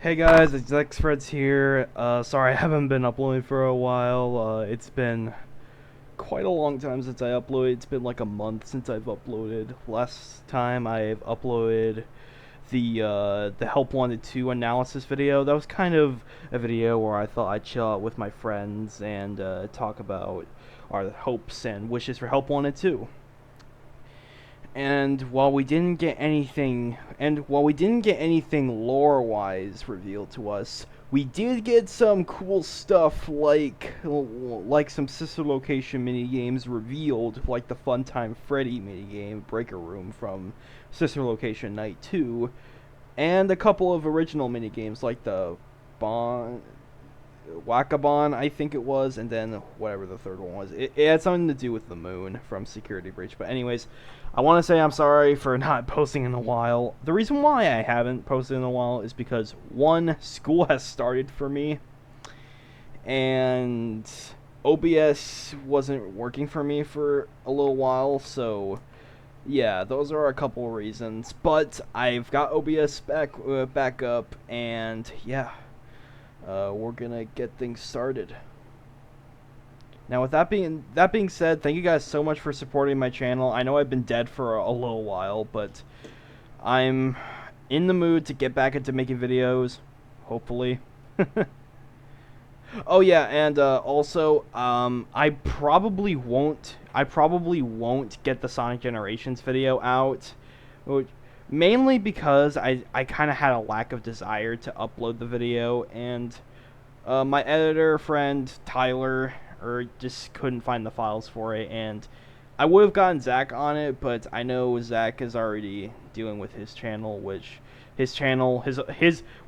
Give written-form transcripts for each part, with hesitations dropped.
Hey guys, it's Xfreds here. Sorry I haven't been uploading for a while. It's been quite a long time since I uploaded. It's been like a month since I've uploaded. Last time I've uploaded the Help Wanted 2 analysis video. That was kind of a video where I thought I'd chill out with my friends and talk about our hopes and wishes for Help Wanted 2. And while we didn't get anything, lore-wise revealed to us, we did get some cool stuff like some sister location mini games revealed, like the Funtime Freddy mini game Breaker Room from Sister Location Night 2, and a couple of original mini games like the Bond Wackaban, I think it was, and then whatever the third one was. It had something to do with the moon from Security Breach. But anyways, I want to say I'm sorry for not posting in a while. The reason why I haven't posted in a while is because, one, school has started for me, and OBS wasn't working for me for a little while, so yeah, those are a couple reasons. But I've got OBS back up, and yeah. We're gonna get things started. Now, with that being said, thank you guys so much for supporting my channel. I know I've been dead for a little while, but I'm in the mood to get back into making videos, hopefully. Oh yeah, and also, I probably won't get the Sonic Generations video out, mainly because I kind of had a lack of desire to upload the video, and my editor friend Tyler just couldn't find the files for it, and I would have gotten Zach on it, but I know Zach is already dealing with his channel, which his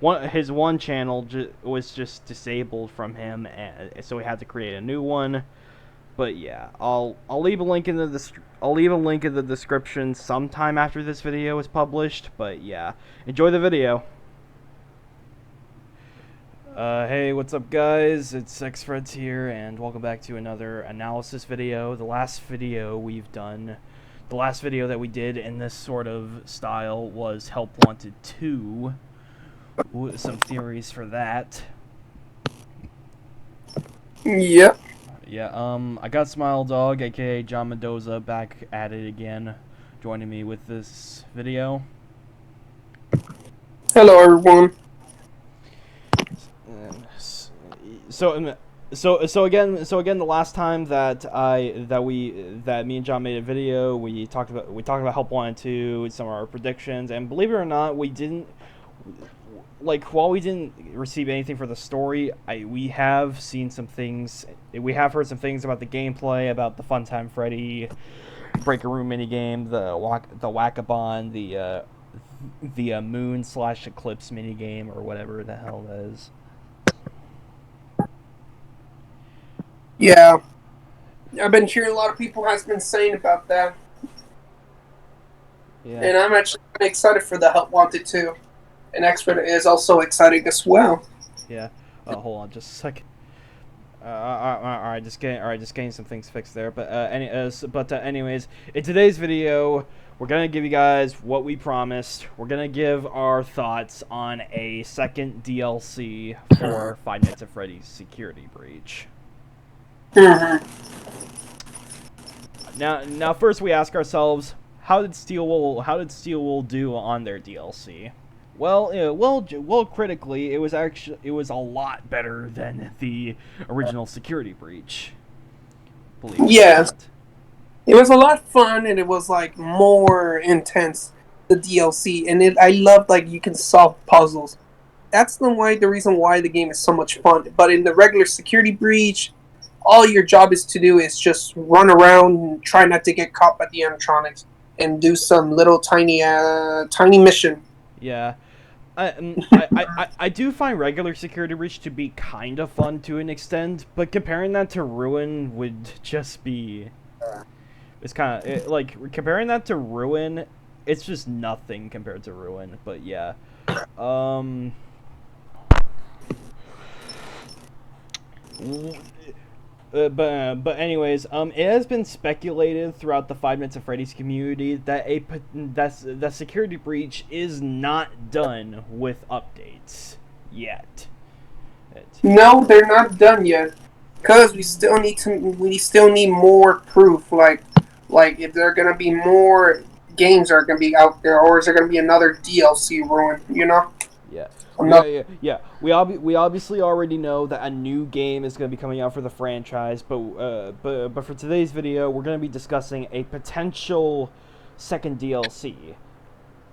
one channel was just disabled from him, and so we had to create a new one. But yeah, I'll leave a link in the description sometime after this video is published. But yeah, enjoy the video. Hey, what's up, guys? It's Xfreds here, and welcome back to another analysis video. The last video that we did in this sort of style was Help Wanted 2. Some theories for that. Yep. Yeah, I got Smile Dog, aka John Mendoza, back at it again, joining me with this video. Hello, everyone. So again, the last time that me and John made a video, we talked about Help Wanted 2, some of our predictions, and believe it or not, we didn't. While we didn't receive anything for the story, we have seen some things. We have heard some things about the gameplay, about the Funtime Freddy Breaker Room minigame, the Wackaban, the Moon/Eclipse minigame, or whatever the hell that is. Yeah, I've been hearing a lot of people has been saying about that. Yeah. And I'm actually excited for the Help Wanted 2. And Expert is also excited as well. Yeah. Hold on, just a second. Alright, just getting some things fixed there. But anyways, in today's video, we're gonna give you guys what we promised. We're gonna give our thoughts on a second DLC for Five Nights at Freddy's Security Breach. Now, first we ask ourselves, how did Steelwool do on their DLC? Well, critically, it was a lot better than the original Security Breach. Yes, it was a lot of fun, and it was like more intense, the DLC, and I loved you can solve puzzles. That's the reason why the game is so much fun. But in the regular Security Breach, all your job is to do is just run around and try not to get caught by the animatronics and do some little tiny mission. Yeah. I do find regular Security Breach to be kind of fun to an extent, but comparing that to Ruin would just be... It's kind of... comparing that to Ruin, it's just nothing compared to Ruin, but yeah. But anyways, it has been speculated throughout the Five Nights at Freddy's community that Security Breach is not done with updates. yet. No, they're not done yet. Because we still need more proof. Like if there are gonna be more games that are gonna be out there, or is there gonna be another DLC ruin? You know, Yeah. another. We obviously already know that a new game is going to be coming out for the franchise, but for today's video, we're going to be discussing a potential second DLC,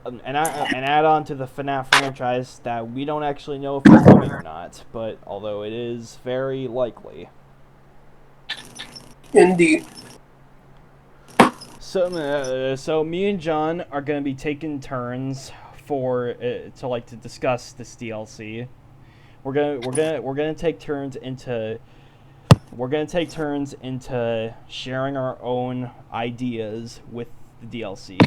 an add-on to the FNAF franchise that we don't actually know if it's coming or not, but although it is very likely. Indeed. So me and John are going to be taking turns to discuss this DLC. We're gonna take turns into sharing our own ideas with the DLC.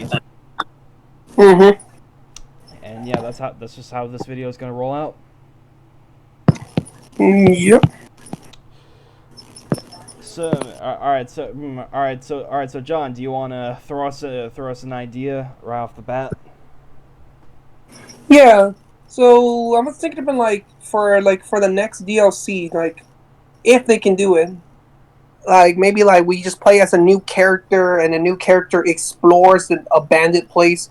Mm-hmm. And yeah, that's just how this video is gonna roll out. Yep. So all right, so John, do you want to throw us an idea right off the bat? Yeah. So I was thinking about for the next DLC, like if they can do it, like maybe like we just play as a new character and a new character explores the abandoned place.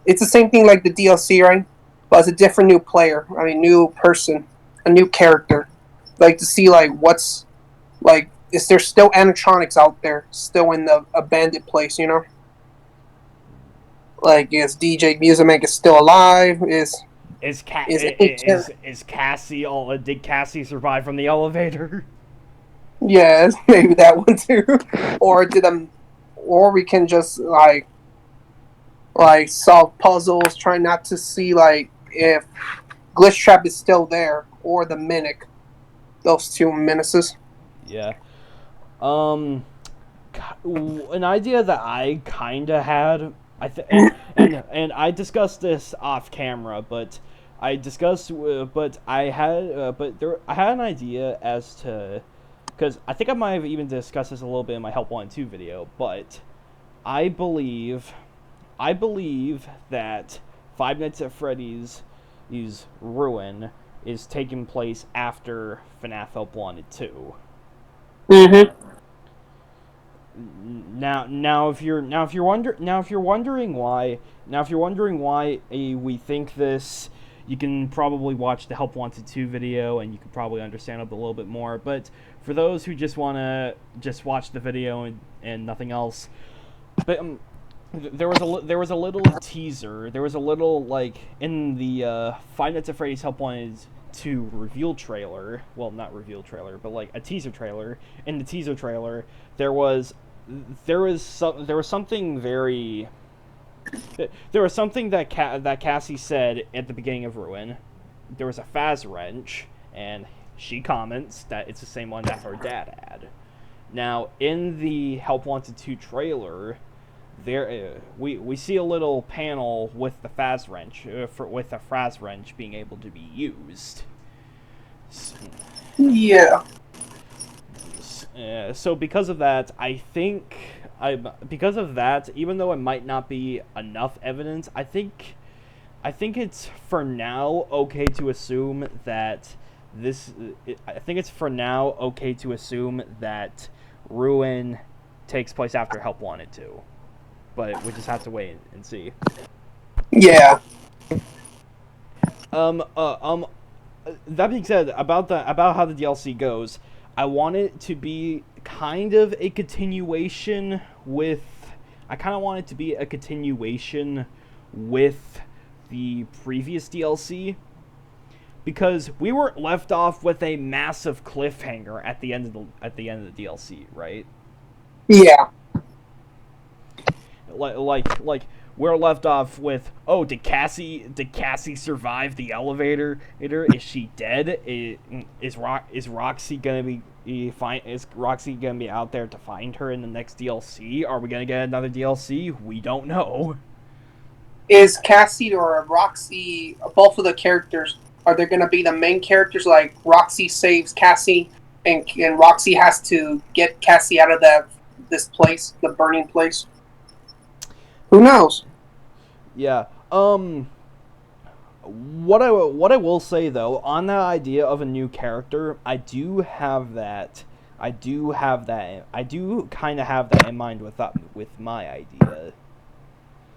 It's the same thing like the DLC, right? But it's a different new player. I mean, new person, a new character. Like to see like what's like is there still animatronics out there still in the abandoned place? You know, like is DJ Music is still alive? Is any Is Cassie all? Did Cassie survive from the elevator? yeah, maybe that one too. Or did them? Or we can just like solve puzzles, try not to see like if Glitch Trap is still there or the Mimic. Those two menaces. Yeah. Um, an idea that I kind of had, and I discussed this off camera, but I had an idea as to, because I think I might have even discussed this a little bit in my Help 1 and 2 video, but I believe, I believe that Five Nights at Freddy's Ruin is taking place after FNAF Help 1 and 2. Mm-hmm. If you're wondering why we think this, you can probably watch the Help Wanted 2 video and you can probably understand it a little bit more. But for those who just want to just watch the video and nothing else, but there was a little teaser. There was a little like in the Five Nights at Freddy's Help Wanted 2 reveal trailer. Well, not reveal trailer, but like a teaser trailer. In the teaser trailer, there was something very. There was something that Cassie said at the beginning of Ruin. There was a Faz wrench, and she comments that it's the same one that her dad had. Now, in the Help Wanted 2 trailer, we see a little panel with the Faz wrench, with the Faz wrench being able to be used. Yeah. So because of that, because of that, even though it might not be enough evidence, I think it's for now okay to assume that Ruin takes place after Help Wanted 2. But we just have to wait and see. Yeah. That being said, about how the DLC goes, I want it to be kind of a continuation with. I kind of want it to be a continuation with the previous DLC, because we were left off with a massive cliffhanger at the end of the DLC, right? Yeah. Like we're left off with, oh, did Cassie survive the elevator? Is she dead? Is Roxy gonna be Is Roxy gonna be out there to find her in the next DLC? Are we gonna get another DLC? We don't know. Is Cassie or Roxy, both of the characters, are they going to be the main characters? Like Roxy saves Cassie, and Roxy has to get Cassie out of this place, the burning place. Who knows? Yeah. what I will say though on that idea of a new character, I do kind of have that in mind with my idea.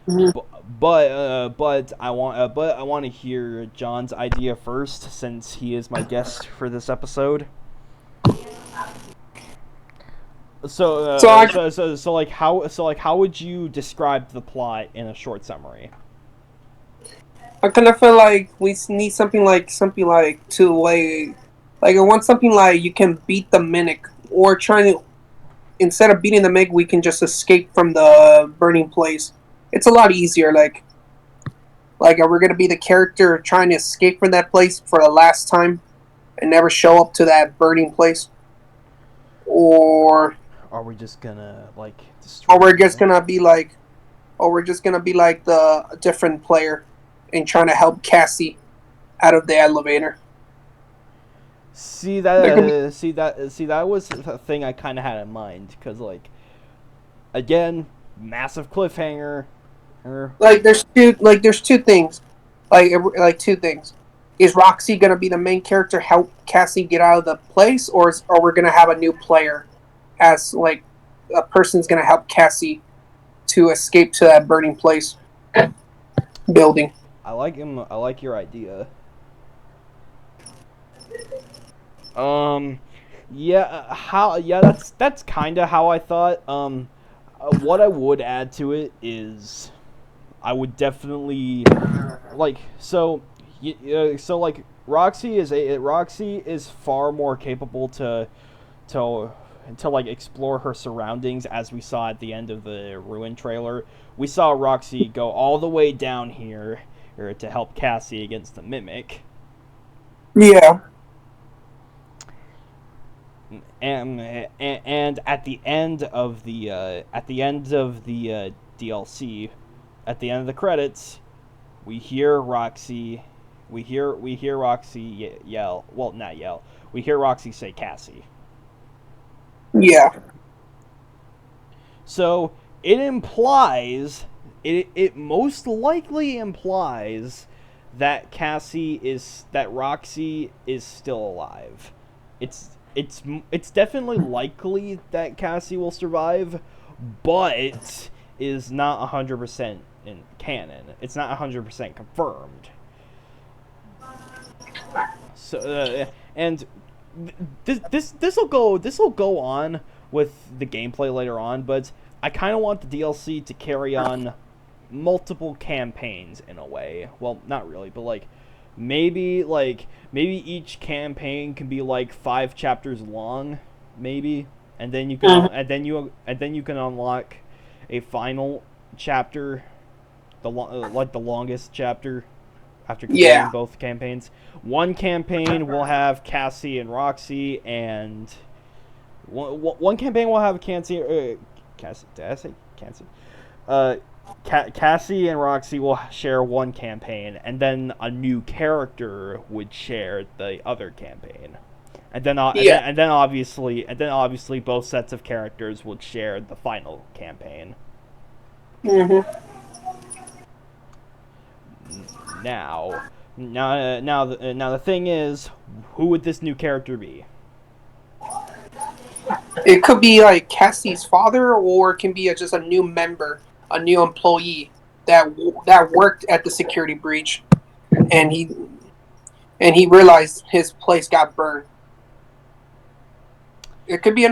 Mhm. But I want to hear John's idea first, since he is my guest for this episode. So I How would you describe the plot in a short summary? I kind of feel like we need something like to like I want something like you can beat the mimic, or trying to, instead of beating the mimic, we can just escape from the burning place. It's a lot easier. Like are we gonna be the character trying to escape from that place for the last time and never show up to that burning place, or Are we just gonna like or destroy the we're just mimic? gonna be like or we're just gonna be like the different player and trying to help Cassie out of the elevator. There could be See that was the thing I kind of had in mind, because like again, massive cliffhanger. there's two things, like two things. Is Roxy gonna be the main character, help Cassie get out of the place, or we're gonna have a new player as like a person's gonna help Cassie to escape to that burning place building? I like him. I like your idea. Um, yeah, how? Yeah, that's kind of how I thought. What I would add to it is, I would definitely like Roxy is far more capable to to like explore her surroundings, as we saw at the end of the Ruin trailer. We saw Roxy go all the way down here to help Cassie against the Mimic. Yeah, And at the end of the DLC, at the end of the credits, we hear Roxy, we hear Roxy yell. Well, not yell. We hear Roxy say Cassie. yeah, So it implies, it most likely implies that Roxy is still alive. It's definitely likely that Cassie will survive, but is not 100% in canon. It's not 100% confirmed. So and this will go on with the gameplay later on, but I kind of want the DLC to carry on multiple campaigns in a way. Well, not really, but maybe each campaign can be like 5 chapters long, maybe, and then you can mhm, and then you can unlock a final chapter, like the longest chapter after completing yeah, both campaigns. One campaign will have Cassie and Roxy, and one campaign will have Cassie. Did I say Cassie? Uh, Cassie and Roxy will share one campaign, and then a new character would share the other campaign, yeah. and then obviously both sets of characters would share the final campaign. Hmm. Now, now the thing is, who would this new character be? It could be like Cassie's father, or it can be just a new member, a new employee that worked at the security breach, and he realized his place got burned. It could be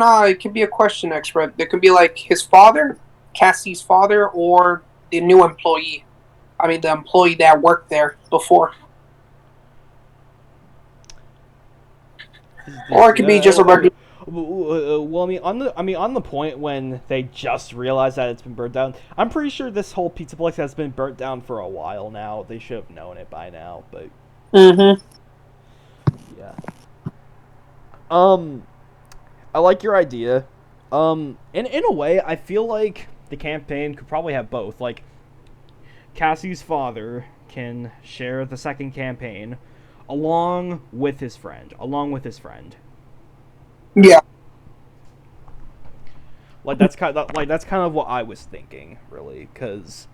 a question expert. It could be like his father, Cassie's father, or the new employee. I mean, the employee that worked there before, Is or it this could be just a regular. well, I mean, on the point when they just realized that it's been burnt down, I'm pretty sure this whole pizza place has been burnt down for a while now. They should have known it by now, but Hmm. yeah. Um, I like your idea. In a way, I feel like the campaign could probably have both. Like, Cassie's father can share the second campaign along with his friend. Yeah. That's kind of what I was thinking, really, because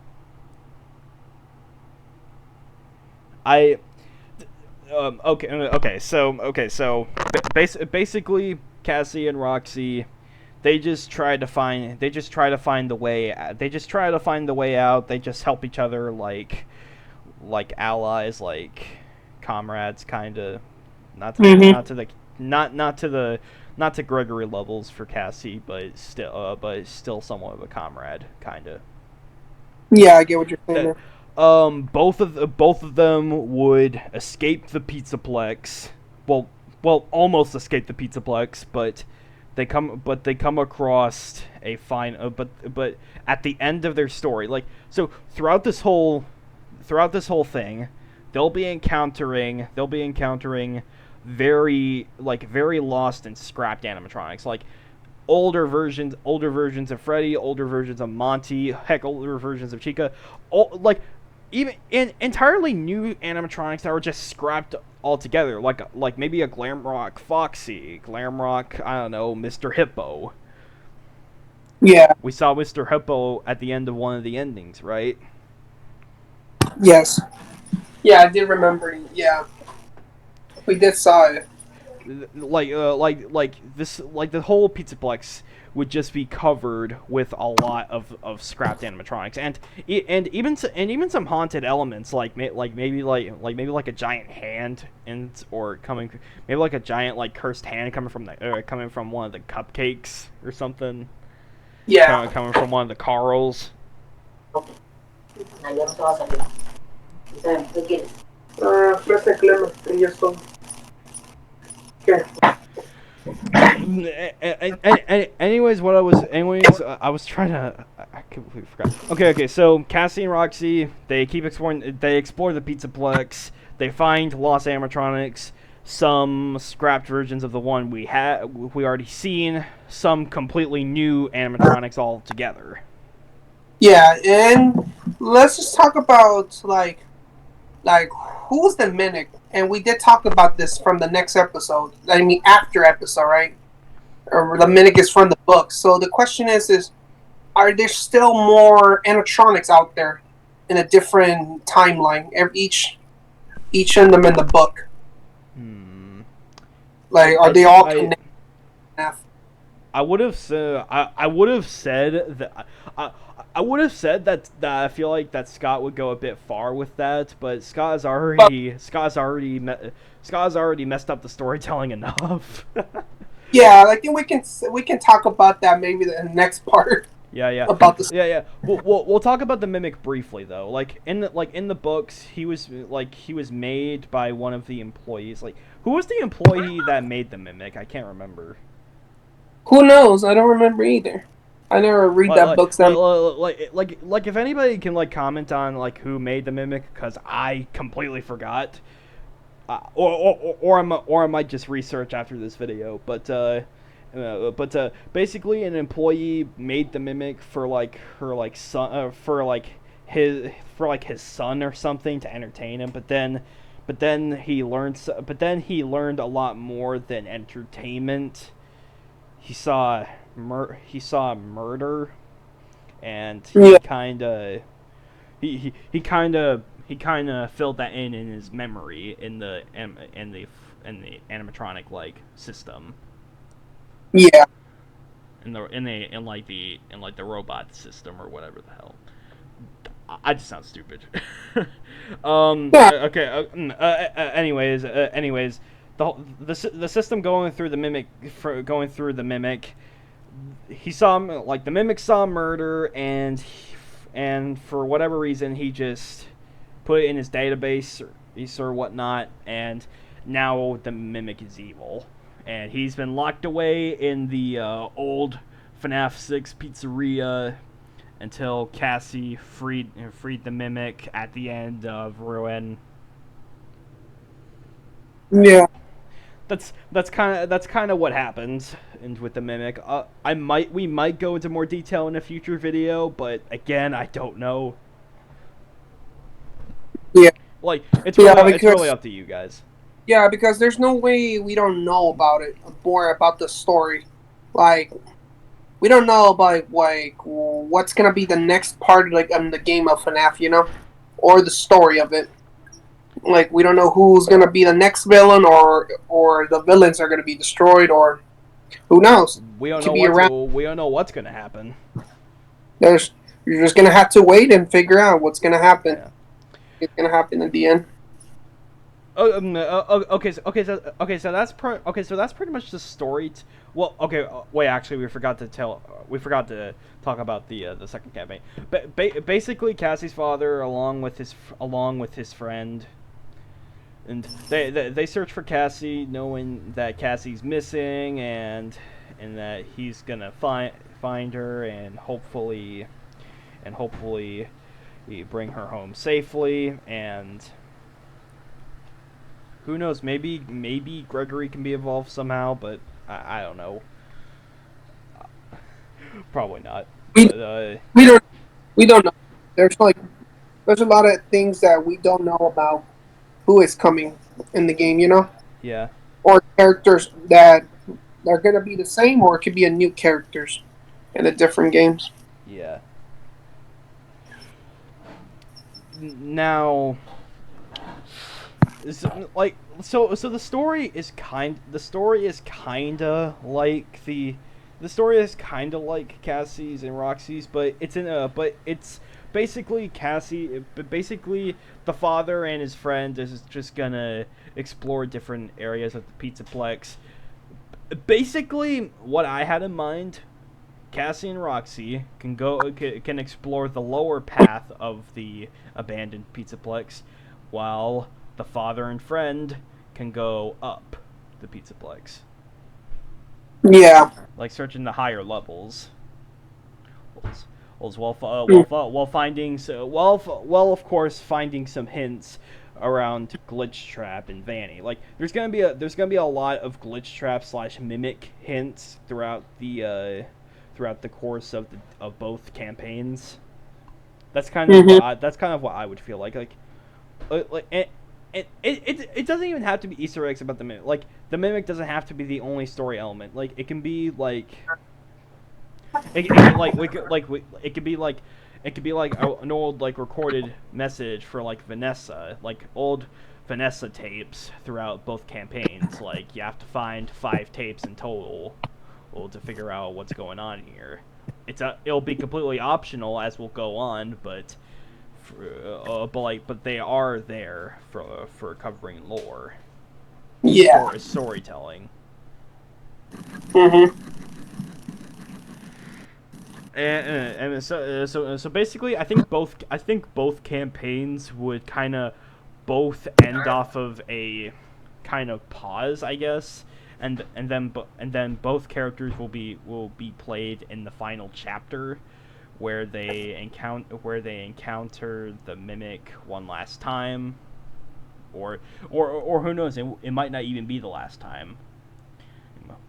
I basically Cassie and Roxy, they just try to find the way. They just try to find the way out. They just help each other like allies, like comrades, kind of. Not to Mm-hmm. not to the not to the not to Gregory levels for Cassie, but still somewhat of a comrade, kind of. Yeah, I get what you're saying That there. both of them would escape the Pizzaplex. Well, almost escape the Pizzaplex, but they come across a fine. But at the end of their story, like so throughout this whole thing, they'll be encountering very lost and scrapped animatronics, like older versions of Freddy, older versions of Monty, heck, older versions of Chica, like even entirely new animatronics that were just scrapped altogether, like maybe a Glamrock Foxy, Glamrock, I don't know, Mr. Hippo. Yeah. We saw Mr. Hippo at the end of one of the endings, right? Yes. Yeah, I did remember. Yeah, we did saw it. Like the whole Pizzaplex would just be covered with a lot of scrapped animatronics, and even some haunted elements, maybe like a giant hand, and or coming maybe like a giant like cursed hand coming from one of the cupcakes or something, Yeah. coming from one of the Carls. Gracias, Clemen. Y esto. ¿Qué? I was trying to. I completely forgot. Okay. So Cassie and Roxy, they keep exploring. They explore the Pizzaplex. They find lost animatronics, some scrapped versions of the one we already seen, some completely new animatronics altogether. Yeah, and let's just talk about like who's the mimic, and we did talk about this from the next episode. I mean, after episode, right? Or the Right. mimic is from the book. So the question is are there still more animatronics out there in a different timeline? Each of them in the book, Hmm. like are they all I connected? I would have said I would have said that I would have said that I feel like that Scott would go a bit far with that, but But Scott has already messed up the storytelling enough. yeah, I think we can talk about that maybe the next part Yeah. about this. Yeah. We'll talk about the mimic briefly though. Like in the books, he was made by one of the employees. Like who was the employee that made the mimic? I can't remember. Who knows? I don't remember either. I never read that books that. Like if anybody can like comment on like who made the mimic, because I completely forgot, or I might just research after this video. But basically, an employee made the mimic for like her like son for like his son or something to entertain him. But then he learned a lot more than entertainment. He saw murder, and Yeah, he kind of filled that in his memory in the animatronic like system, yeah, in like the robot system or whatever the hell. I just sound stupid. yeah, Okay. Anyways, the system going through the mimic. He saw like the mimic saw murder, and for whatever reason he just put it in his database or whatnot, and now the mimic is evil, and he's been locked away in the old FNAF 6 pizzeria until Cassie freed the mimic at the end of Ruin. yeah. That's kind of what happens with the mimic. We might go into more detail in a future video, but again, I don't know. Yeah, Like yeah, it's really because up to you guys. yeah, because there's no way we don't know about it more about the story. Like we don't know about like what's gonna be the next part like in the game of FNAF, or the story of it. Like we don't know who's gonna be the next villain, or the villains are gonna be destroyed, or who knows? We It don't could know be around. what's gonna happen. There's you're just gonna have to wait and figure out what's gonna happen. Yeah. It's gonna happen at the end. Okay, so that's pretty much the story. Well, okay, wait. Actually, we forgot to talk about the second campaign. But basically, Cassie's father, along with his friend, and they search for Cassie, knowing that Cassie's missing, and that he's gonna find her, and hopefully bring her home safely. And who knows? Maybe Gregory can be involved somehow, but I don't know. Probably not. We But we don't we don't know. There's a lot of things that we don't know about who is coming in the game. yeah, Or characters that are gonna be the same, or it could be a new characters in the different games. yeah. Now, so the story is kinda like Cassie's and Roxy's, but it's basically Cassie. But basically, the father and his friend is just gonna explore different areas of the Pizzaplex. Basically, what I had in mind, Cassie and Roxy can explore the lower path of the abandoned Pizzaplex, while the father and friend can go up the Pizzaplex, Yeah. like searching the higher levels. Mm. While finding well, of course, finding some hints around glitch trap and Vanny. Like there's gonna be a lot of glitch trap slash mimic hints throughout the course of both campaigns. Mm-hmm. That's kind of what I would feel like it doesn't even have to be Easter eggs about the mimic. Like the mimic doesn't have to be the only story element. Like it can be like it could be like an old like recorded message for like Vanessa, like old Vanessa tapes throughout both campaigns. Like you have to find 5 tapes in total, to figure out what's going on here. It'll be completely optional as we'll go on, but they are there for covering lore, Yeah. storytelling. Mm-hmm. So basically, I think both campaigns would kind of both end off of a kind of pause, I guess, and then both characters will be played in the final chapter, where they encounter the mimic one last time, or who knows, it might not even be the last time,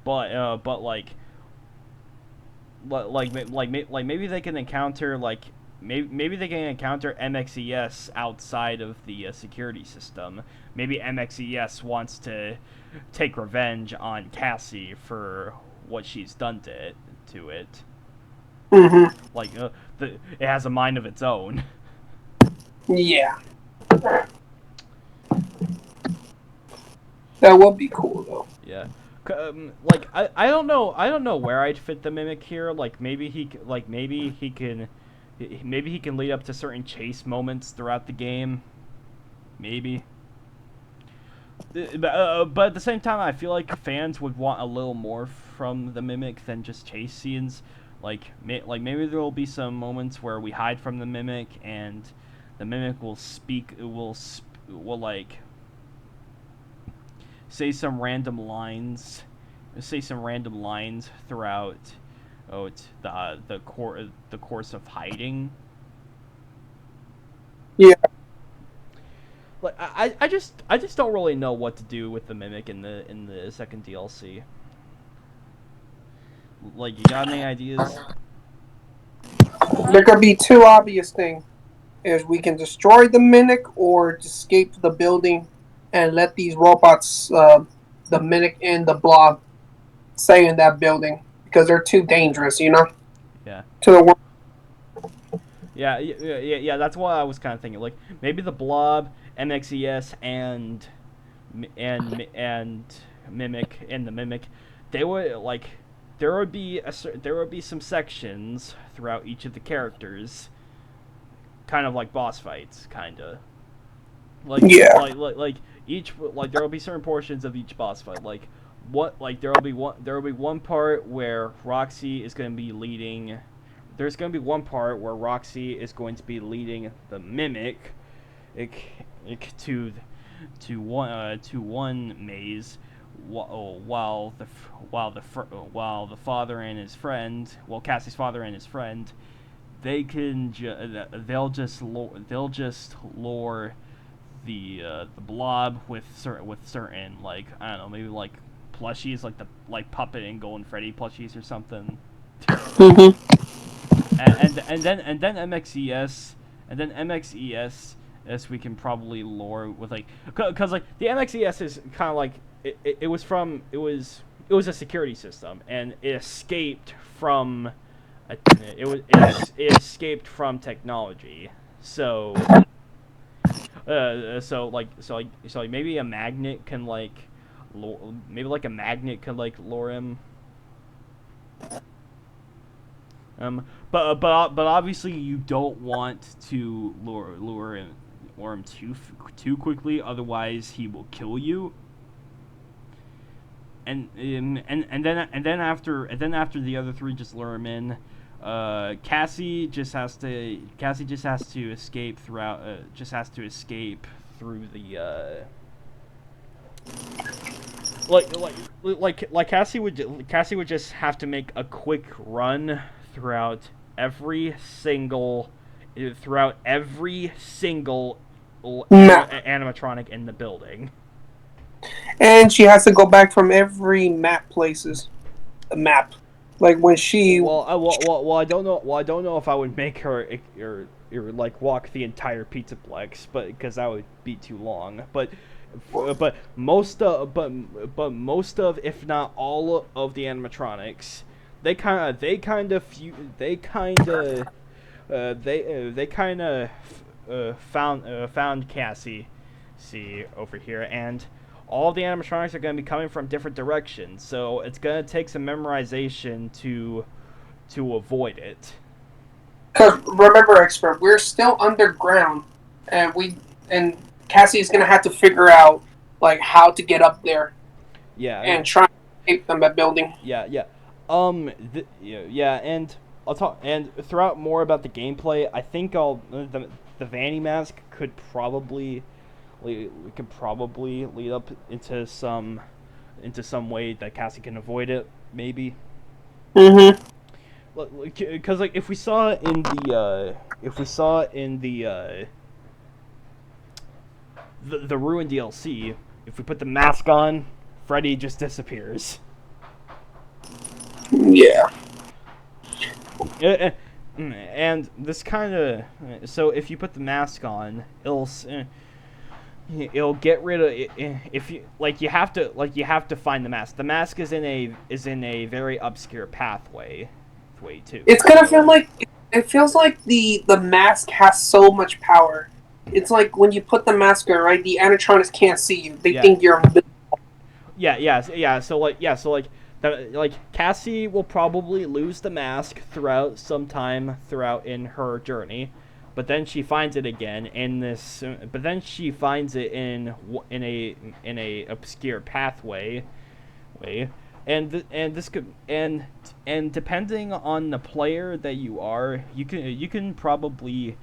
but maybe they can encounter maybe they can encounter MXES outside of the security system. Maybe MXES wants to take revenge on Cassie for what she's done to it. Mm-hmm. Like it has a mind of its own. Yeah. That would be cool though. Yeah. I don't know where I'd fit the mimic here. Maybe he can lead up to certain chase moments throughout the game. Maybe. But at the same time, I feel like fans would want a little more from the mimic than just chase scenes. Maybe there will be some moments where we hide from the mimic, and the mimic will like say some random lines, throughout. Oh, it's the course of hiding. Yeah. Like I just don't really know what to do with the mimic in the second DLC. Like, you got any ideas? There could be two obvious things: is we can destroy the mimic or escape the building and let these robots, the mimic and the blob, stay in that building because they're too dangerous. Yeah. To the world. Yeah, that's what I was kind of thinking. Like maybe the blob MXES and Mimic and the Mimic, they would like there would be some sections throughout each of the characters, kind of like boss fights, kinda like Yeah. each like there will be certain portions of each boss fight, like what like there will be one part where Roxy is going to be leading. There's going to be one part where Roxy is going to be leading the Mimic, to one maze, while the father and his friend, Cassie's father and his friend, they'll just lure the blob with certain, like, I don't know, maybe like plushies, like the Puppet and Golden Freddy plushies or something. Mhm. And then MXES, as we can probably lure with, like, because like the MXES is kind of like it was a security system, and it escaped from it escaped from technology. So maybe a magnet can like lure him. But obviously you don't want to lure him too quickly, otherwise he will kill you. And then after the other three just lure him in, Cassie just has to escape through the Cassie would just have to make a quick run throughout every single Map. animatronic in the building. And she has to go back from every map places. The map. Like when she. I don't know. Well, I don't know if I would make her or like walk the entire Pizzaplex, but because that would be too long. But most of if not all of the animatronics, they kind of found Cassie, see over here, and all the animatronics are going to be coming from different directions, so it's going to take some memorization to avoid it. Because remember, expert, we're still underground, and Cassie's gonna have to figure out like how to get up there Yeah, and try to escape them by building. yeah. Yeah, and I'll talk and throughout more about the gameplay. I think the Vanny mask could probably lead up into some way that Cassie can avoid it, maybe. Mm-hmm. Because like if we saw in the Ruin DLC, if we put the mask on, Freddy just disappears. Yeah. And this kind of so if you put the mask on, it'll get rid of if you you have to find the mask. The mask is in a very obscure pathway too. It's gonna feel like it feels like the mask has so much power. It's like when you put the mask on, right? The animatronics can't see you; they think you're invisible. Yeah. So Cassie will probably lose the mask throughout in her journey, but then she finds it again in this. But then she finds it in a obscure pathway, and this could and depending on the player that you are, you could probably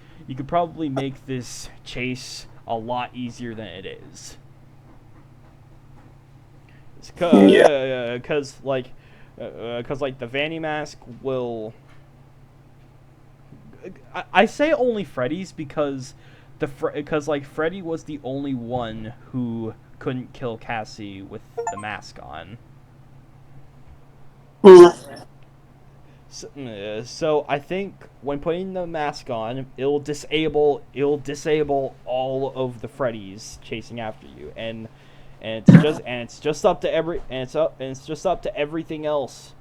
make this chase a lot easier than it is. Because the Vanny mask will. I say only Freddy's because Freddy was the only one who couldn't kill Cassie with the mask on. So I think when putting the mask on, it'll disable all of the Freddys chasing after you, and it's just up to everything else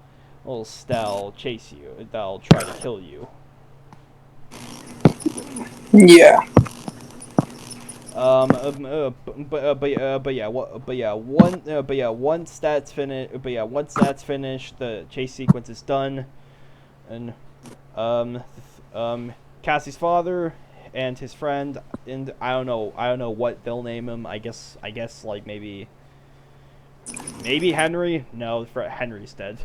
that'll chase you, that'll try to kill you. Yeah. But yeah, once that's finished, the chase sequence is done, and Cassie's father and his friend, and I don't know what they'll name him. I guess like maybe Henry. No, Henry's dead.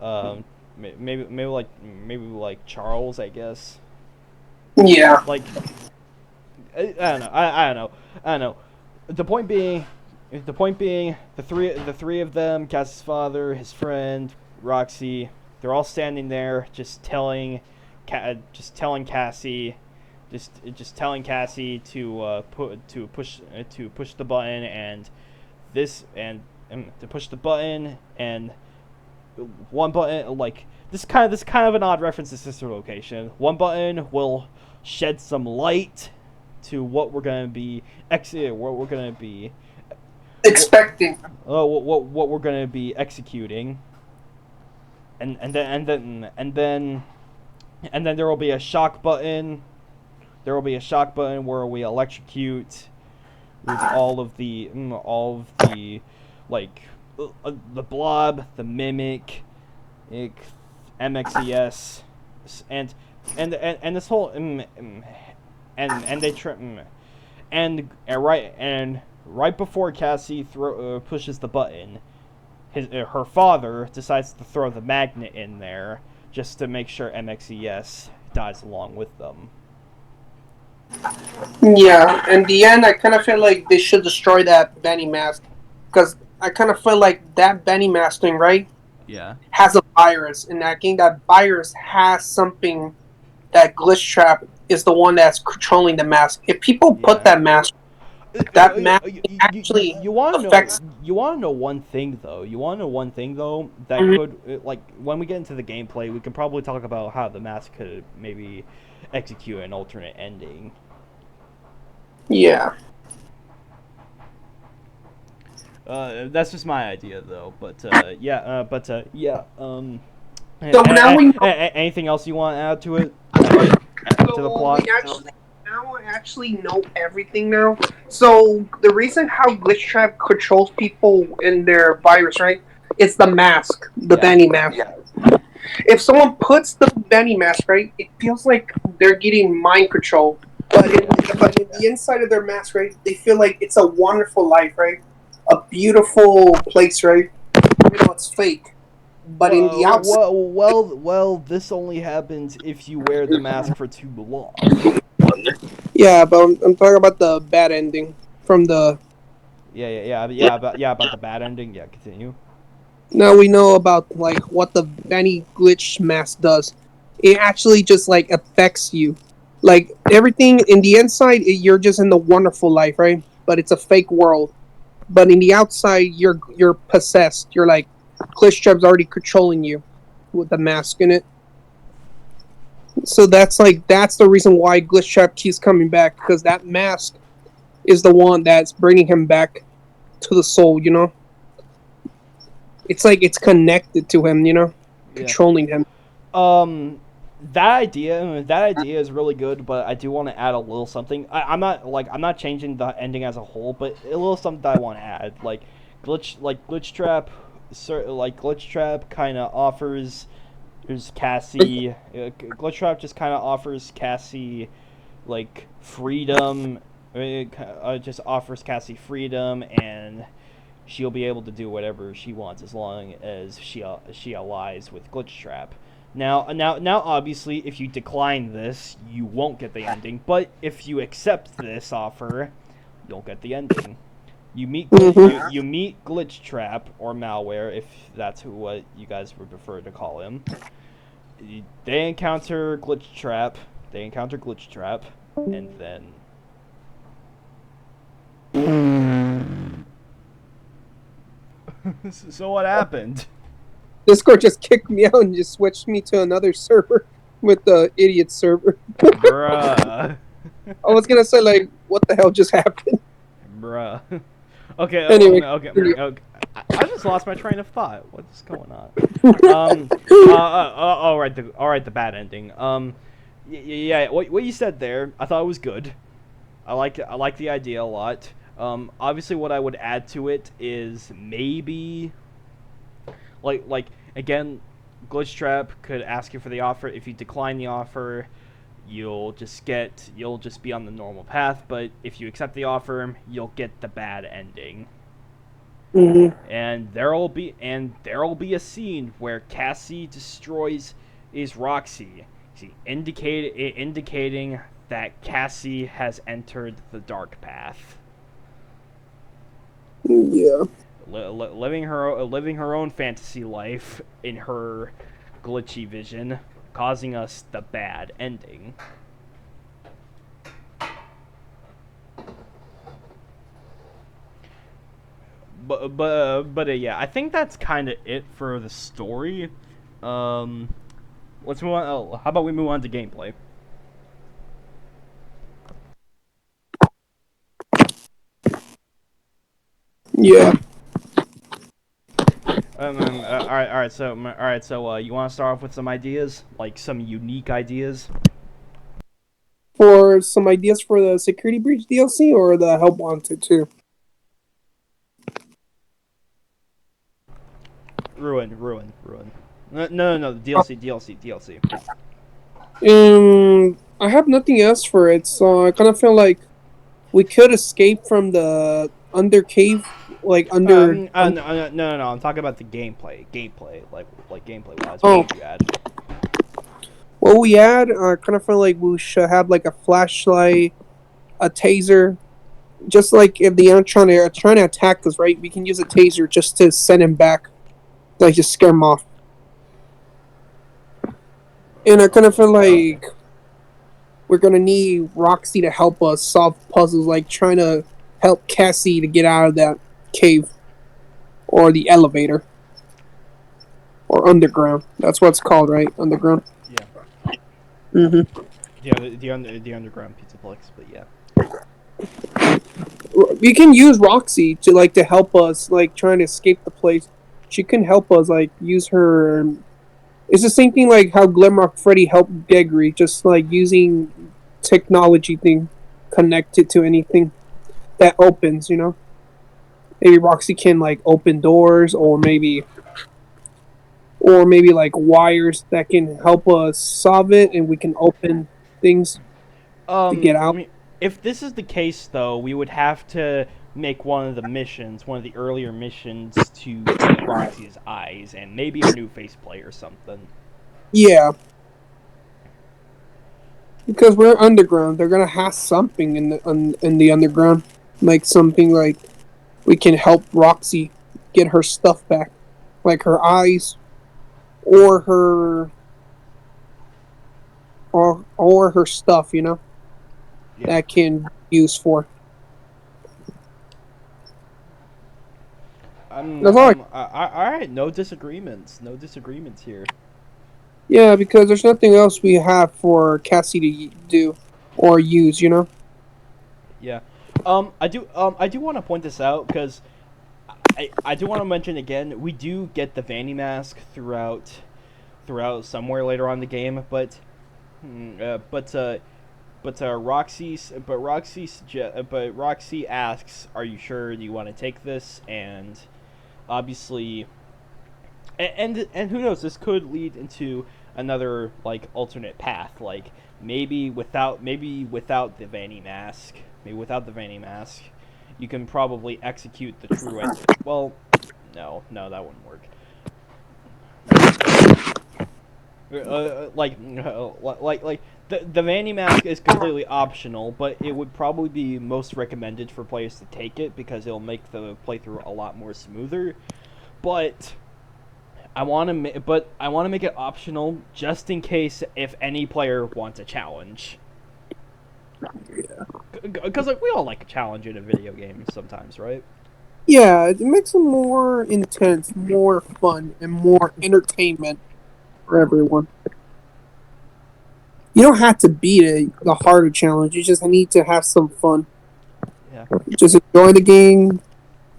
um, maybe like Charles, I guess. Yeah. Like I don't know. I don't know. I don't know. The point being, the three of them, Cass's father, his friend, Roxy, they're all standing there, just telling Cassie to push the button to push the button and one button like this kind of an odd reference to Sister Location. One button will shed some light to what we're gonna be Expecting. what we're gonna be executing, and then there will be a shock button. There will be a shock button where we electrocute with all of the like the blob, the mimic, MXES, and this whole and they try and right before Cassie pushes the button, her father decides to throw the magnet in there just to make sure MXES dies along with them. Yeah. In the end, I kind of feel like they should destroy that Benny mask because I kind of feel like that Benny mask thing, right, Yeah. has a virus. In that game, that virus has something that Glitch Trap is the one that's controlling the mask. If people put Yeah. that mask actually You want to know affects. one thing though. You want to know one thing though that Mhm. could like when we get into the gameplay, we can probably talk about how the mask could maybe execute an alternate ending. Yeah. That's just my idea though. Yeah. So now we know. Anything else you want to add to it? To the So plot? we actually know everything now. So the reason how Glitch Trap controls people in their virus, right? It's the mask, the Yeah. Benny mask. If someone puts the Benny mask, right, it feels like they're getting mind control. But in the inside of their mask, right, they feel like it's a wonderful life, right? A beautiful place, right? It's fake. But in the outside, This only happens if you wear the mask for too long. yeah, but I'm talking about the bad ending from the. About the bad ending. Yeah, continue. Now we know about like what the Benny glitch mask does. It actually just like affects you. Like everything in the inside, you're just in the wonderful life, right? But it's a fake world. But in the outside, you're possessed. You're like Glitch Trap's already controlling you with the mask in it. So that's the reason why Glitch Trap keeps coming back because that mask is the one that's bringing him back to the soul. It's like it's connected to him. Yeah. Controlling him. Um, that idea is really good, but I do want to add a little something. I'm not changing the ending as a whole, but a little something that I want to add. Glitch Trap, Glitch Trap kind of offers. There's Cassie. Glitch Trap just kind of offers Cassie like freedom. Just offers Cassie freedom, and she'll be able to do whatever she wants as long as she allies with Glitch Trap. Now, obviously, if you decline this, you won't get the ending. But if you accept this offer, you'll get the ending. You meet Glitch Trap or Malware, if that's what you guys would prefer to call him. They encounter Glitch Trap. And then so what happened? Discord just kicked me out and just switched me to another server with the idiot server. Bruh. I was gonna say like, what the hell just happened? Bruh. Okay, Anyway, okay. I just lost my train of thought. What's going on? All right, the bad ending. Yeah, what you said there, I thought it was good. I like the idea a lot. Obviously, what I would add to it is maybe like again, glitch trap could ask you for the offer. If you decline the offer, you'll just be on the normal path. But if you accept the offer, you'll get the bad ending. Hmm. And there'll be a scene where Cassie destroys is Roxy, indicating that Cassie has entered the dark path, Yeah. living her own fantasy life in her glitchy vision, causing us the bad ending. But yeah, I think that's kind of it for the story. Um, let's move on. Oh, how about we move on to gameplay? Yeah. all right. So, you want to start off with some ideas, like some unique ideas? For some ideas for the Security Breach DLC or the Help Wanted too. Ruin. No. DLC. I have nothing else for it, so I kind of feel like we could escape from the under cave, like under. No. I'm talking about the gameplay. Like gameplay wise, what Oh, would you add? what we add, I kind of feel like we should have like a flashlight, a taser. Just like if the ant trying to attack us, right? We can use a taser just to send him back, like just scare him off. And I kind of feel like we're gonna need Roxy to help us solve puzzles, like trying to help Cassie to get out of that cave or the elevator or underground. That's what it's called, right? Underground. Yeah, Mm-hmm. the underground pizzaplex, but yeah. We can use Roxy to like to help us, like trying to escape the place. She can help us, like use her. It's the same thing like how Glimrock Freddy helped Gregory, just like using technology thing connected to anything that opens. Maybe Roxy can like open doors, or maybe like wires that can help us solve it, and we can open things to get I out. mean, if this is the case, though, we would have to make one of the earlier missions, to get Roxy's eyes and maybe a new faceplate or something. Yeah, because we're underground, they're gonna have something in the underground, like something like we can help Roxy get her stuff back, like her eyes or her stuff, Yeah. that can use for. That's all. All right. No disagreements. No disagreements here. Yeah, because there's nothing else we have for Cassie to do or use. Yeah. I do want to point this out because I do want to mention again. We do get the Vanny mask throughout somewhere later on in the game, hmm, uh, but uh, but Roxy asks, "Are you sure you want to take this?" And obviously, and who knows, this could lead into another like alternate path, like maybe without the Vanny mask, you can probably execute the true end. Well, no, that wouldn't work. Like the Vanny mask is completely optional, but it would probably be most recommended for players to take it because it'll make the playthrough a lot more smoother. But I want to make it optional just in case if any player wants a challenge. Because like we all like a challenge in a video game sometimes, right? Yeah, it makes it more intense, more fun, and more entertainment for everyone. You don't have to beat the harder challenge. You just need to have some fun. Yeah, Just enjoy the game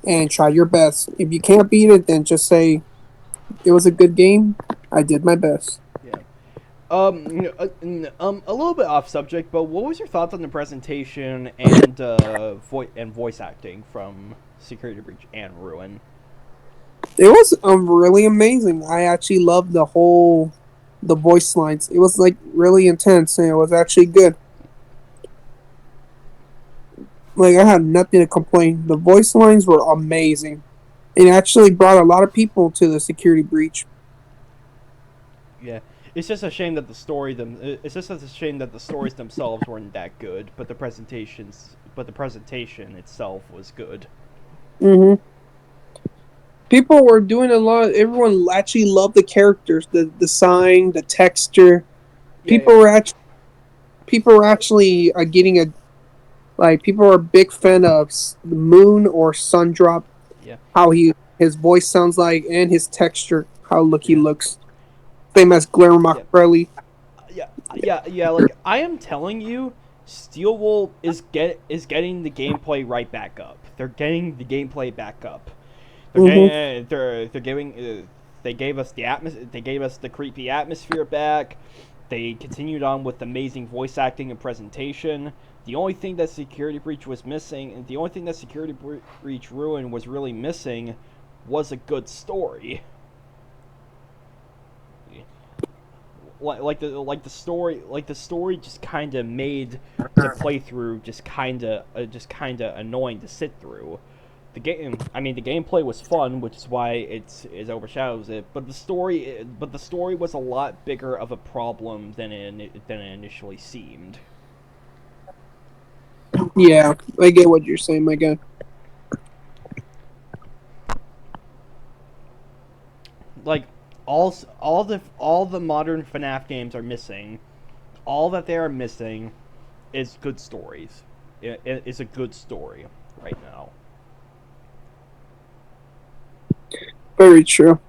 and try your best. If you can't beat it, then just say it was a good game. I did my best. yeah. A little bit off subject, but what was your thoughts on the presentation and voice acting from Security Breach and Ruin? It was really amazing. I actually loved the voice lines. It was like really intense and it was actually good. Like I had nothing to complain. The voice lines were amazing. It actually brought a lot of people to the security breach. Yeah, it's just a shame that the story them. It's just a shame that the stories themselves weren't that good, but the presentation itself was good. Hmm. People were doing a lot. Everyone actually loved the characters, the design, the texture. Yeah, yeah, People were actually getting a like people were a big fan of the Moon or Sundrop. yeah, How his voice sounds like and his texture, how he yeah. looks. Same I, as Guillermo yeah, Crelli. yeah. Like I am telling you, Steel Wool is getting the gameplay right back up. They're getting the gameplay back up. Hmm. They're giving they gave us they gave us the creepy atmosphere back. They continued on with amazing voice acting and presentation. The only thing that Security Breach was missing, the only thing that Security Breach Ruin was really missing, was a good story. The story just kind of made the playthrough just kind of annoying to sit through. The gameplay was fun, which is why it overshadows it. But the story was a lot bigger of a problem than it initially seemed. Yeah, I get what you're saying, my guy. Like all the modern FNAF games are missing. All that they are missing is good stories. It's a good story right now. Very true.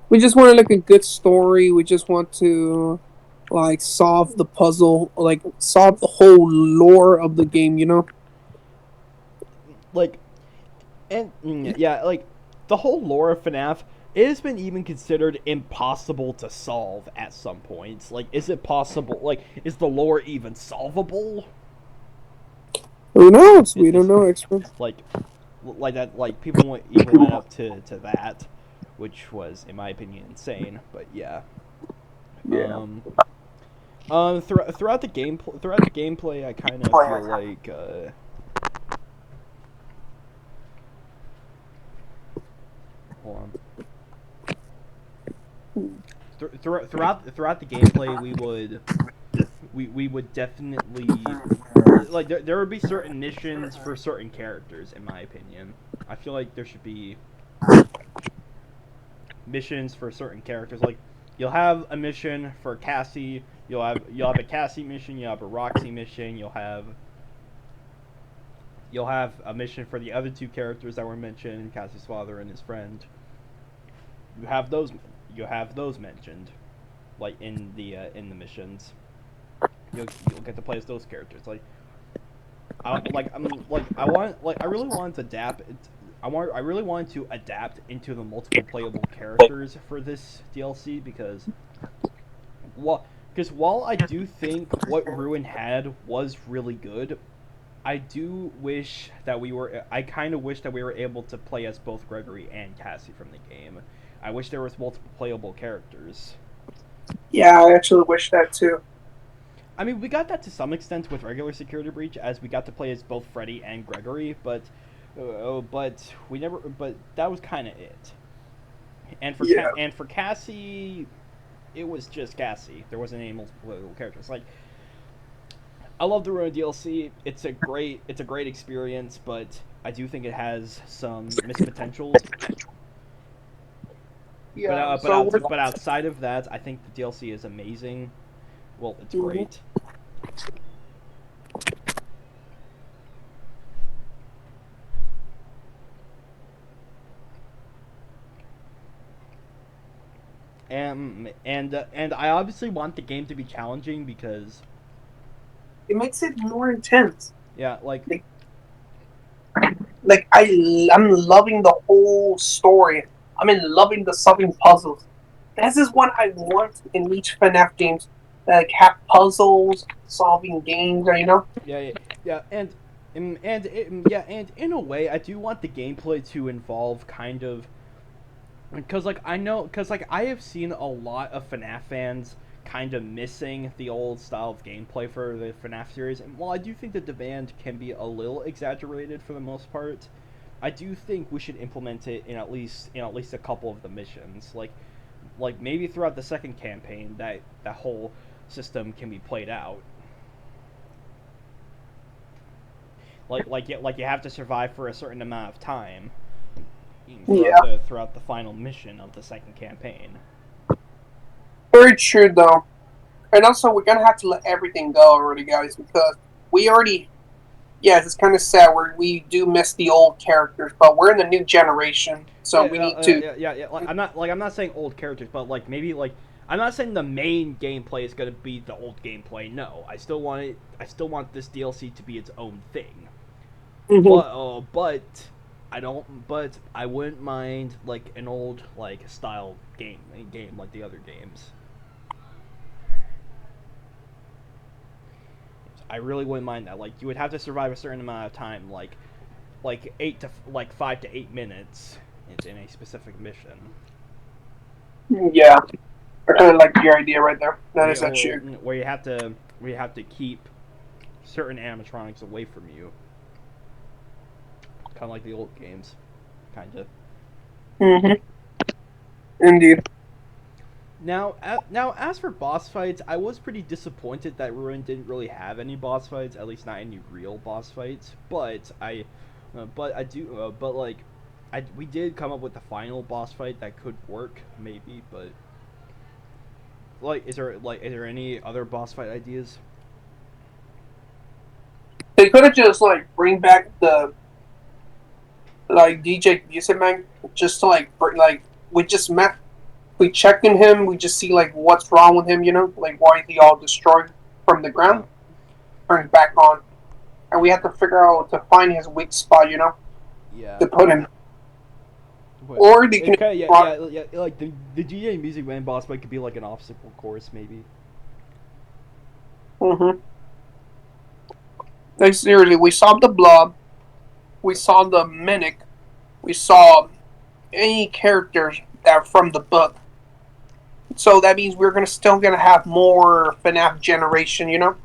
We just want to like a good story. We just want to like solve the puzzle, like solve the whole lore of the game. You know? Like yeah, like the whole lore of FNAF, it has been even considered impossible to solve at some points. Like, is it possible? Like, is the lore even solvable? Who knows? Is We don't this know, expert. like that? Like, people even went up to that, which was, in my opinion, insane. But yeah. Yeah. Um. Throughout the gameplay, I kind of feel like hold on. Throughout the gameplay, we would definitely like there would be certain missions for certain characters, in my opinion. I feel like there should be missions for certain characters. Like you'll have a mission for Cassie, you'll have a Cassie mission, you'll have a Roxy mission, you'll have a mission for the other two characters that were mentioned, Cassie's father and his friend. You have those you have those mentioned, like in the missions. You'll get to play as those characters. I really wanted to adapt. I really wanted to adapt into the multiple playable characters for this DLC because while I do think what Ruin had was really good, I do wish that we were. I kind of wish that we were able to play as both Gregory and Cassie from the game. I wish there was multiple playable characters. Yeah, I actually wish that too. I mean, we got that to some extent with regular Security Breach, as we got to play as both Freddy and Gregory, but we never. But that was kind of it. Yeah. And for Cassie, it was just Cassie. There wasn't any multiple characters. Like I love the Ruin DLC. It's a great experience, but I do think it has some missed potential. Yeah. So we're. But outside of that, I think the DLC is amazing. Well, it's Mhm. great. And I obviously want the game to be challenging because It makes it more intense. yeah, like Like, I'm loving the whole story. I'm in loving the solving puzzles. this is what I want in each FNAF games. Like have puzzles, solving games, you know. Yeah, yeah, yeah, and in a way, I do want the gameplay to involve kind of, because like I know, because like I have seen a lot of FNAF fans kind of missing the old style of gameplay for the FNAF series, and while I do think the demand can be a little exaggerated for the most part, I do think we should implement it in at least a couple of the missions, like maybe throughout the second campaign that whole system can be played out. Like you have to survive for a certain amount of time Yeah, throughout the final mission of the second campaign. very true though. And also, we're gonna have to let everything go already, guys, because we already. Yes, it's kind of sad where we do miss the old characters, but we're in the new generation, so we need to. Yeah. I'm not saying old characters, but like maybe like I'm not saying the main gameplay is gonna be the old gameplay. No, I still want it. I still want this DLC to be its own thing. Mhm. But I don't. But I wouldn't mind like an old like style game like the other games. I really wouldn't mind that. Like you would have to survive a certain amount of time, like 5 to 8 minutes in a specific mission. Yeah, I kind of like your idea right there. That is actually. Where you have to keep certain animatronics away from you, kind of like the old games, kind of. Hmm. Indeed. Now, as for boss fights, I was pretty disappointed that Ruin didn't really have any boss fights, at least not any real boss fights. But I do, but like, we did come up with the final boss fight that could work, maybe. But like, is there any other boss fight ideas? They could have just like bring back the like DJ Music Man, just to like like we just met, we checked in him, we just see like what's wrong with him, you know, like why is he all destroyed from the ground, Yeah, turned back on, and we have to figure out to find his weak spot, you know, yeah. to put him, But or they can. it kind of yeah. Like the DJ Music Man boss fight could be like an obstacle course, maybe. Mm-hmm. Like seriously, we saw the blob, we saw the mimic, we saw any characters that are from the book. So that means we're gonna have more FNAF generation, you know,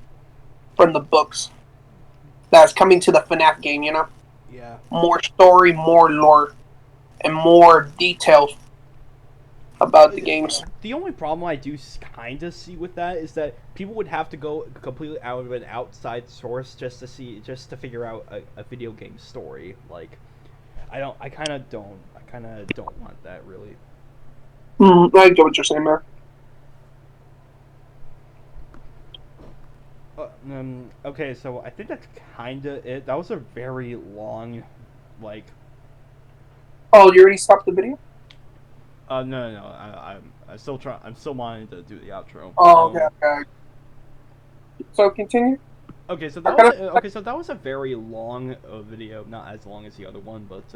from the books that's coming to the FNAF game, you know. Yeah. More story, more lore, and more details about the games. The only problem I do kind of see with that is that people would have to go completely out of an outside source just to figure out a video game story. Like, I kind of don't want that really. I get what you're saying, man. Okay, so I think that's kind of it. That was a very long, like, Oh, you already stopped the video? no. I'm still trying. I'm still wanting to do the outro. Oh, okay, okay. So continue. Okay, so I kind of so that was a very long video, not as long as the other one, but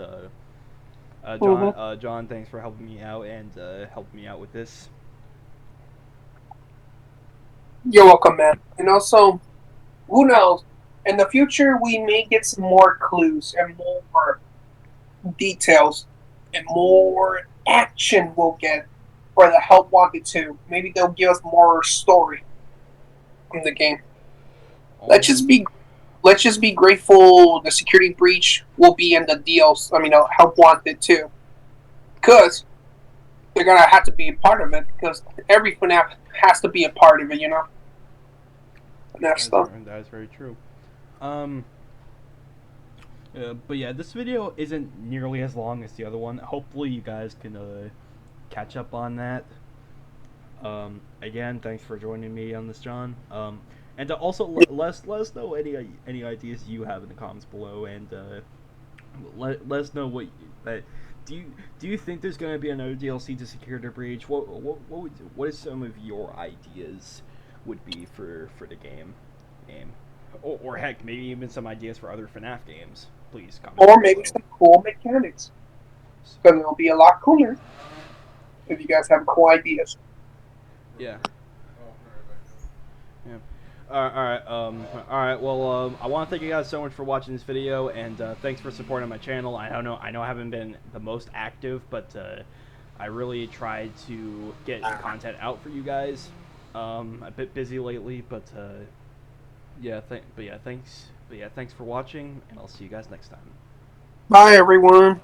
mm-hmm. John, thanks for helping me out and helping me out with this. You're welcome, man. And also, who knows? In the future, we may get some more clues and more details and more action we'll get for the Help Wanted 2. Maybe they'll give us more story from the game. Oh Let's yeah, just be let's just be grateful the security breach will be in the deals. I mean, Help Wanted 2, because they're gonna have to be a part of it. Because every FNAF has to be a part of it, you know. FNAF stuff. that is very true. Um, but yeah, this video isn't nearly as long as the other one. Hopefully, you guys can catch up on that. Again, thanks for joining me on this, John. And also let us know any ideas you have in the comments below, and let us know do you think there's going to be another DLC to Security Breach? What is some of your ideas would be for the game, or heck, maybe even some ideas for other FNAF games? Please comment Or down maybe below. some cool mechanics. Because it'll be a lot cooler if you guys have cool ideas. Yeah. Yeah. All right. Well, I want to thank you guys so much for watching this video, and thanks for supporting my channel. I know I haven't been the most active, but I really tried to get content out for you guys. A bit busy lately, but yeah. Thanks. But yeah, thanks for watching, and I'll see you guys next time. Bye, everyone.